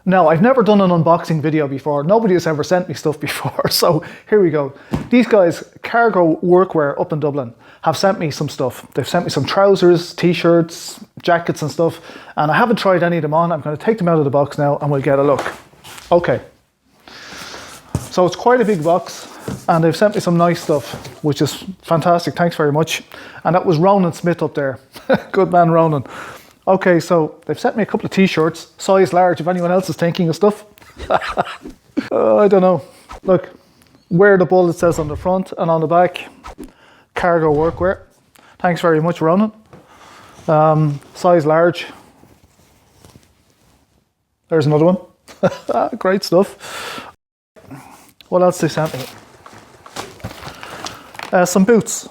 Now, I've never done an unboxing video before. Nobody has ever sent me stuff before. So here we go. These guys, Cargo Workwear up in Dublin, have sent me some stuff. They've sent me some trousers, t-shirts, jackets and stuff. And I haven't tried any of them on. I'm going to take them out of the box now and we'll get a look. Okay. So it's quite a big box and they've sent me some nice stuff, which is fantastic. Thanks very much. And that was Ronan Smith up there. Good man, Ronan. Okay, so they've sent me a couple of t-shirts, size large, if anyone else is thinking of stuff. I don't know. Look, Wear the Bull, it says on the front, and on the back, Cargo Workwear. Thanks very much, Ronan. Size large. There's another one. Great stuff. What else they sent me? Some boots.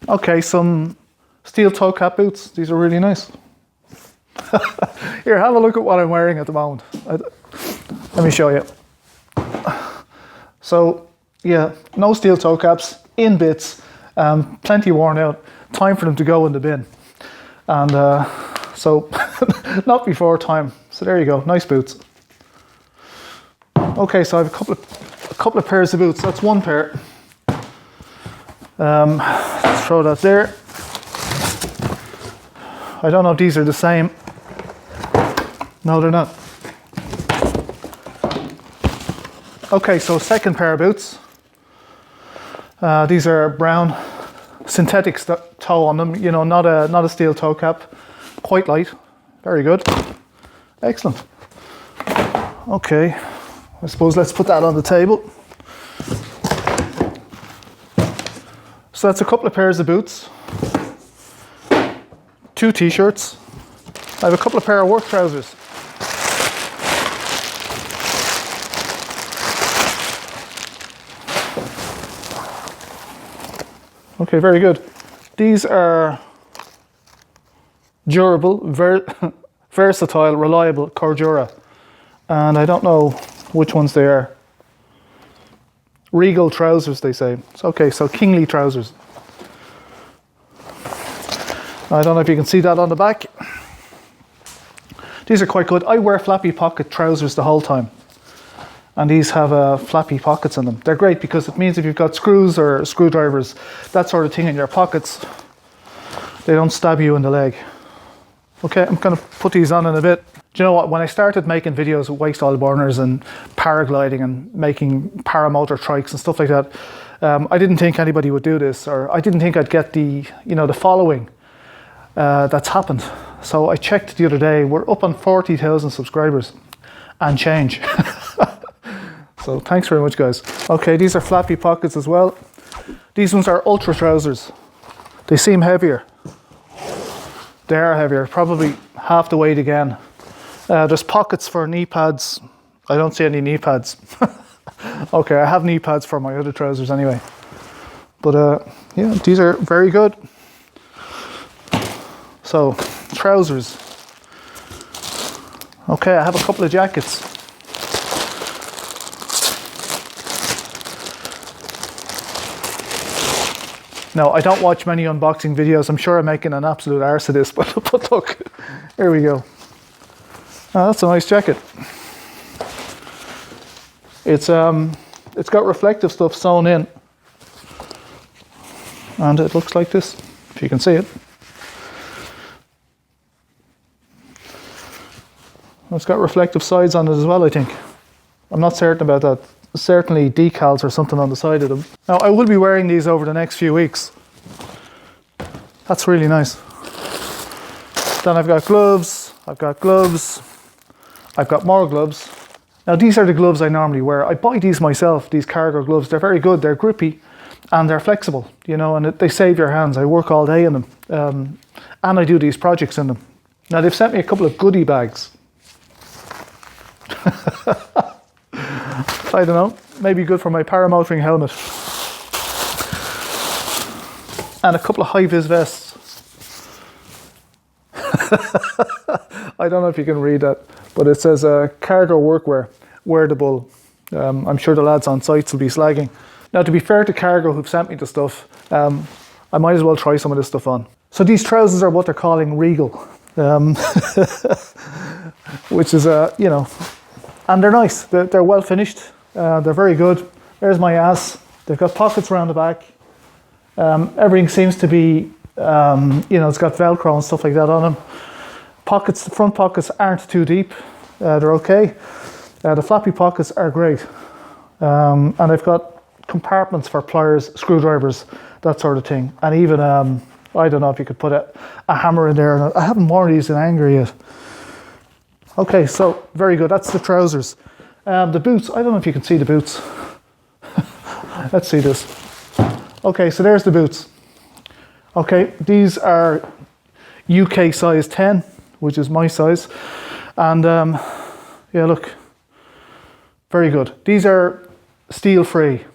Okay, some steel toe cap boots. These are really nice. Here, have a look at what I'm wearing at the moment. Let me show you. So, yeah, no steel toe caps, in bits, plenty worn out. Time for them to go in the bin. And so, not before time. So there you go, nice boots. Okay, so I have a couple of pairs of boots. That's one pair. Let's throw that there. I don't know if these are the same. No, they're not. Okay, so second pair of boots. These are brown, synthetic toe on them. You know, not a steel toe cap. Quite light. Very good. Excellent. Okay, I suppose let's put that on the table. So that's a couple of pairs of boots, 2 t-shirts. I have a couple of pair of work trousers. Okay, very good. These are durable, versatile, reliable Cordura. And I don't know which ones they are. Regal Trousers, they say. It's okay, so kingly trousers. I don't know if you can see that on the back. These are quite good. I wear flappy pocket trousers the whole time. And these have flappy pockets in them. They're great because it means if you've got screws or screwdrivers, that sort of thing in your pockets, they don't stab you in the leg. Okay, I'm going to put these on in a bit. Do you know what? When I started making videos with waste oil burners and paragliding and making paramotor trikes and stuff like that, I didn't think anybody would do this, or I didn't think I'd get the following that's happened. So I checked the other day, we're up on 40,000 subscribers and change. So thanks very much, guys. Okay, these are flappy pockets as well. These ones are ultra trousers. They seem heavier. They are heavier, probably half the weight again. There's pockets for knee pads. I don't see any knee pads. Okay, I have knee pads for my other trousers anyway. But yeah, these are very good. So, trousers. Okay, I have a couple of jackets. Now, I don't watch many unboxing videos. I'm sure I'm making an absolute arse of this, but look, here we go. Oh, that's a nice jacket. It's got reflective stuff sewn in, and it looks like this, if you can see it. It's got reflective sides on it as well, I think. I'm not certain about that. Certainly decals or something on the side of them. Now, I will be wearing these over the next few weeks. That's really nice. Then I've got gloves, I've got more gloves. Now, these are the gloves I normally wear. I buy these myself, these cargo gloves. They're very good, they're grippy, and they're flexible, you know, and they save your hands. I work all day in them, and I do these projects in them. Now, they've sent me a couple of goodie bags. I don't know, maybe good for my paramotoring helmet. And a couple of Hi Vis vests. I don't know if you can read that, but it says Cargo Workwear, Wear the Bull. I'm sure the lads on sites will be slagging. Now, to be fair to Cargo who've sent me the stuff, I might as well try some of this stuff on. So these trousers are what they're calling Regal, which is, you know, and they're nice. They're well finished. They're very good. There's my ass. They've got pockets around the back. Everything seems to be, you know, it's got Velcro and stuff like that on them. Pockets, the front pockets aren't too deep. They're okay. The flappy pockets are great. And they've got compartments for pliers, screwdrivers, that sort of thing. And even, I don't know if you could put a hammer in there. I haven't worn these in anger yet. Okay, so very good. That's the trousers. The boots, I don't know if you can see the boots. Let's see this. Okay, so there's the boots. Okay, these are UK size 10, which is my size. And yeah, look, very good. These are steel free.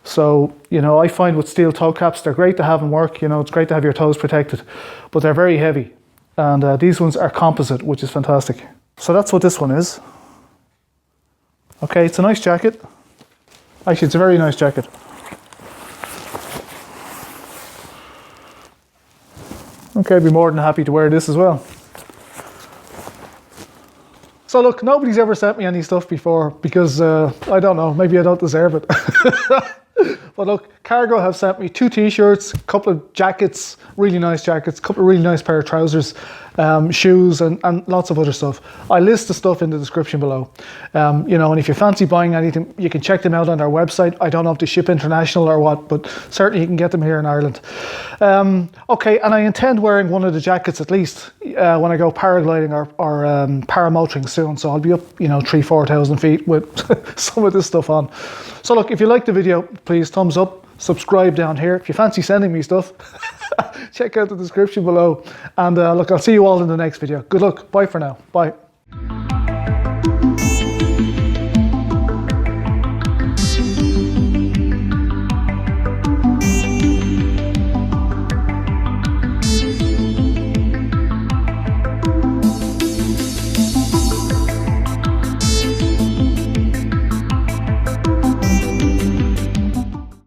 So, you know, I find with steel toe caps, they're great to have in work. You know, it's great to have your toes protected, but they're very heavy. And these ones are composite, which is fantastic. So that's what this one is. Okay, it's a nice jacket. Actually, it's a very nice jacket. Okay, I'd be more than happy to wear this as well. So look, nobody's ever sent me any stuff before because, I don't know, maybe I don't deserve it. But look, Cargo have sent me 2 t-shirts, a couple of jackets, really nice jackets, a couple of really nice pair of trousers, shoes and lots of other stuff. I list the stuff in the description below. You know, and if you fancy buying anything, you can check them out on their website. I don't know if they ship international or what, but certainly you can get them here in Ireland. Okay, and I intend wearing one of the jackets at least when I go paragliding or paramotoring soon. So I'll be up, you know, 3,000-4,000 feet with some of this stuff on. So look, if you liked the video, please thumbs up, subscribe down here. If you fancy sending me stuff, check out the description below. And look, I'll see you all in the next video. Good luck. Bye for now. Bye.